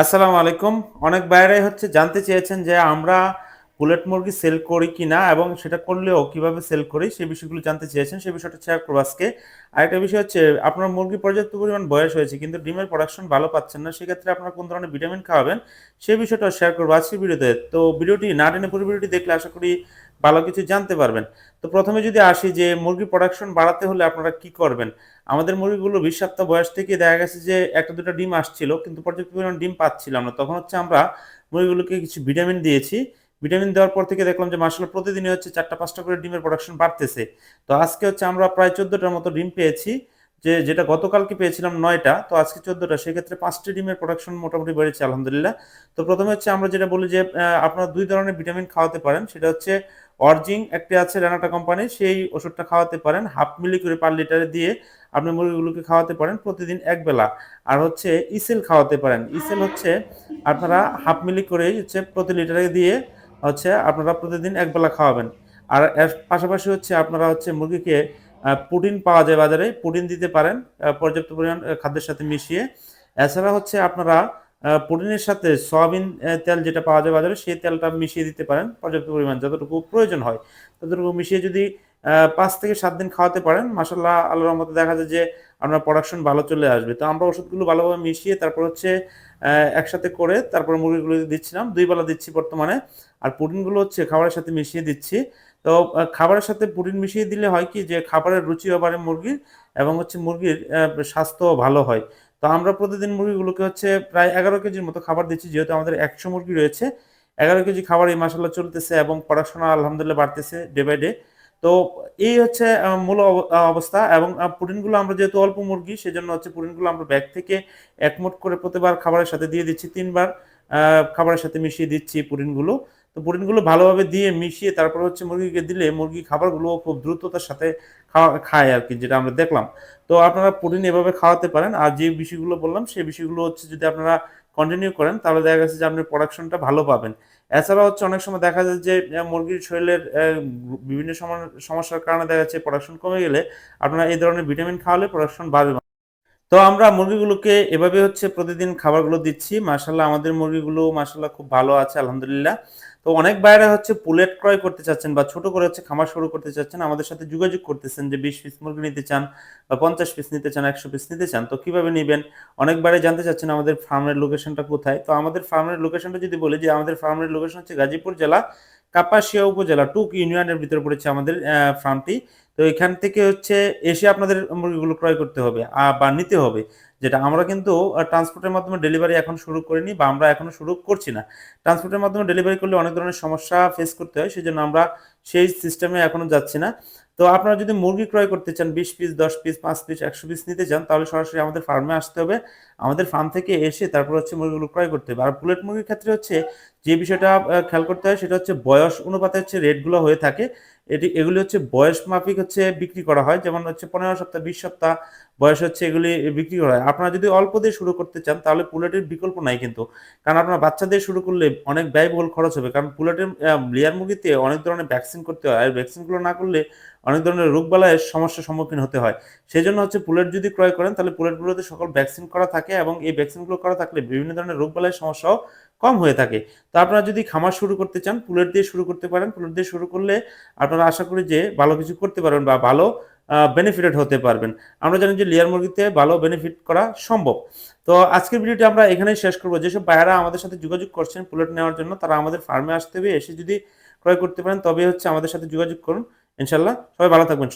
আসসালামু আলাইকুম। অনেক ভাইয়েরাই জানতে চেয়েছেন যে আমরা বুলেট মুরগি সেল করি কিনা এবং সেটা করলেও কিভাবে সেল করি সেই বিষয়গুলো জানতে চেয়েছেন। সেই বিষয়টা শেয়ার করব আজকে। আরেকটা বিষয় আপনার মুরগি পর্যাপ্ত পরিমাণ বয়স হয়েছে কিন্তু ডিমের প্রোডাকশন ভালো পাচ্ছেন না। সেক্ষেত্রে আপনারা কোন ধরনের ভিটামিন খাওয়াবেন সেই বিষয়টাও শেয়ার করব আজকের ভিডিওতে। তো ভিডিওটি না টেনে পুরো ভিডিওটি দেখলে আশা করি ভালো কিছু জানতে পারবেন। তো ১ম এ যদি আসি যে মুরগির প্রোডাকশন বাড়াতে হলে আপনারা কি করবেন? আমাদের মুরগিগুলো ২০ সপ্তাহ বয়স থেকে দেখা গেছে যে ১টা ২টা ডিম আসছিল কিন্তু পর্যাপ্ত পরিমাণ ডিম পাচ্ছিলাম না। তখন আমরা মুরগিগুলোকে কিছু ভিটামিন দিয়েছি। ভিটামিন দেওয়ার পর থেকে দেখলাম যে মাশাআল্লাহ প্রতিদিনই ৪টা ৫টা করে ডিমের প্রোডাকশন বাড়তেছে। তো আজকে আমরা প্রায় ১৪টার মতো ডিম পেয়েছি। যেটা গতকালকে পেয়েছিলাম ৯টা, তো আজকে ১৪টা। সেক্ষেত্রে ৫টি ডিমের প্রোডাকশন মোটামুটি বেড়েছে আলহামদুলিল্লাহ। তো ১ম এ আমরা যেটা বলি যে আপনারা ২ ধরনের ভিটামিন খাওয়াতে পারেন। সেটা অরজিং একটি আছে রেনাটা কোম্পানির, সেই ওষুধটা খাওয়াতে পারেন। ১/২ মিলি করে পার লিটারে দিয়ে আপনি মুরগিগুলোকে খাওয়াতে পারেন প্রতিদিন এক বেলা। আর ইসেল খাওয়াতে পারেন। ইসেল আপনারা ১/২ মিলি করেই প্রতি লিটারে দিয়ে আপনারা প্রতিদিন এক বেলা খাওয়াবেন। আর এর পাশাপাশি আপনারা মুরগিকে প্রোটিন পাওয়া যায় বাজারে, প্রোটিন দিতে পারেন পর্যাপ্ত পরিমাণ খাদ্যের সাথে মিশিয়ে। এছাড়া প্রোটিনের সাথে সয়াবিন তেল যেটা পাওয়া যায় বাজারে সেই তেলটা মিশিয়ে দিতে পারেন পর্যাপ্ত পরিমাণ যতটুকু প্রয়োজন হয়। ততটুকু মিশিয়ে যদি ৫ থেকে ৭ দিন খাওয়াতে পারেন, মাশাআল্লাহ আল্লাহর রহমতে দেখা যায় যে আপনার প্রোডাকশন ভালো চলে আসবে। তো আমরা ওষুধগুলো ভালোভাবে মিশিয়ে তারপর একসাথে করে তারপরে মুরগিগুলোকে দিচ্ছিলাম। ২ বেলা দিচ্ছি বর্তমানে। আর প্রোটিনগুলো খাবারের সাথে মিশিয়ে দিচ্ছি। তো খাবারের সাথে প্রোটিন মিশিয়ে দিলে হয় কি যে খাবারের রুচিও বাড়ে মুরগির এবং মুরগির স্বাস্থ্যও ভালো হয়। তো আমরা প্রতিদিন মুরগিগুলোকে প্রায় ১১ কেজির মতো খাবার দিচ্ছি। যেহেতু আমাদের ১০০ মুরগি রয়েছে, ১১ কেজি খাবারই মাশাআল্লাহ চলতেছে এবং প্রোডাকশন আলহামদুলিল্লাহ বাড়তেছে ডে বাই ডে। তো এই মূল অবস্থা এবং প্রোটিনগুলো আমরা যেহেতু অল্প মুরগি সেজন্য প্রোটিনগুলো আমরা ব্যাগ থেকে ১ মুঠ করে প্রতিবার খাবারের সাথে দিয়ে দিচ্ছি। ৩ বার আ খাবারের সাথে মিশিয়ে দিচ্ছি প্রোটিনগুলো। তো প্রোটিনগুলো ভালোভাবে দিয়ে মিশিয়ে তারপর মুরগিকে দিলে মুরগি খাবারগুলো খুব দ্রুততার সাথে খায় আরকি, যেটা আমরা দেখলাম। তো আপনারা প্রোটিন এভাবে খাওয়াতে পারেন। আর যে বিষয়গুলো বললাম সেই বিষয়গুলো যদি আপনারা কন্টিনিউ করেন তাহলে দেখা গেছে যে আপনি প্রোডাকশনটা ভালো পাবেন। এছাড়াও অনেক সময় দেখা যায় যে মুরগির শরীরের বিভিন্ন সমস্যার কারণে দেখা যাচ্ছে প্রোডাকশন কমে গেলে আপনারা এই ধরনের ভিটামিন খাওয়ালে প্রোডাকশন বাড়বে। তো আমরা মুরগিগুলোকে এভাবে প্রতিদিন খাবারগুলো দিচ্ছি। মাশাআল্লাহ আমাদের মুরগিগুলো মাশাআল্লাহ খুব ভালো আছে আলহামদুলিল্লাহ। তো অনেক ভাইয়েরা পুলেট ক্রয় করতে চাচ্ছেন বা ছোট করে খামার শুরু করতে চাচ্ছেন। আমাদের সাথে যোগাযোগ করতেছেন যে ২০ পিস মুরগি নিতে চান বা ৫০ পিস নিতে চান, ১০০ পিস নিতে চান। তো কিভাবে নিবেন? অনেক ভাইয়াই জানতে চাচ্ছেন আমাদের ফার্মের লোকেশনটা কোথায়? তো আমাদের ফার্মের লোকেশনটা যদি বলি যে আমাদের ফার্মের লোকেশন গাজীপুর জেলা, কাপাসিয়া উপজেলা, টুক ইউনিয়নের ভিতরে পড়েছে আমাদের ফার্মটি। তো এখান থেকে এসে আপনাদের মুরগিগুলো ক্রয় করতে হবে বা নিতে হবে। যেটা আমরা কিন্তু ট্রান্সপোর্টের মাধ্যমে ডেলিভারি এখন শুরু করিনি বা আমরা এখনো শুরু করছি না। ট্রান্সপোর্টের মাধ্যমে ডেলিভারি করলে অনেক ধরনের সমস্যা ফেস করতে হয়। সেজন্য আমরা সেই সিস্টেমে এখনো যাচ্ছি না। তো আপনারা যদি মুরগি ক্রয় করতে চান ২০ পিস, ১০ পিস, ৫ পিস, ১০০ পিস নিতে চান তাহলে সরাসরি আমাদের ফার্মে আসতে হবে। আমাদের ফার্ম থেকে এসে তারপর মুরগিগুলো ক্রয় করতে হবে। আর বুলেট মুরগির ক্ষেত্রে যে বিষয়টা খেয়াল করতে হয় সেটা বয়স অনুপাতে রেটগুলো হয়ে থাকে। এগুলি বয়স মাফিক বিক্রি করা হয়। যেমন ১৫ সপ্তাহ, ২০ সপ্তাহ বয়স এগুলি বিক্রি করা হয়। আপনারা যদি অল্প দিয়ে শুরু করতে চান তাহলে পুলেটের বিকল্প নাই কিন্তু। কারণ আপনার বাচ্চা দিয়ে শুরু করলে অনেক ব্যয়বহুল খরচ হবে। কারণ পুলেটের লেয়ার মুরগিতে অনেক ধরনের ভ্যাকসিন করতে হয়। আর ভ্যাকসিনগুলো না করলে অনেক ধরনের রোগবালাইয়ের সমস্যার সম্মুখীন হতে হয়। সেজন্য পুলেট যদি ক্রয় করেন তাহলে পুলেটগুলোতে সকল ভ্যাকসিন করা থাকে এবং এই ভ্যাকসিনগুলো করা থাকলে বিভিন্ন ধরনের রোগবালাইয়ের সমস্যাও কম হয়ে থাকে। তো আপনারা যদি খামার শুরু করতে চান পুলেট দিয়ে শুরু করতে পারেন। পুলেট দিয়ে শুরু করলে আপনারা আশা করি যে ভালো কিছু করতে পারবেন বা ভালো বেনিফিটেড হতে পারবেন। আমরা জানি যে লেয়ার মুরগিতে ভালো বেনিফিট করা সম্ভব। তো আজকের ভিডিওটি আমরা এখানেই শেষ করব। যেসব ভাইয়ারা আমাদের সাথে যোগাযোগ করছেন পুলেট নেওয়ার জন্য তারা আমাদের ফার্মে আসতে হবে। এসে যদি ক্রয় করতে পারেন তবে আমাদের সাথে যোগাযোগ করুন। ইনশাআল্লাহ সবাই ভালো থাকবেন।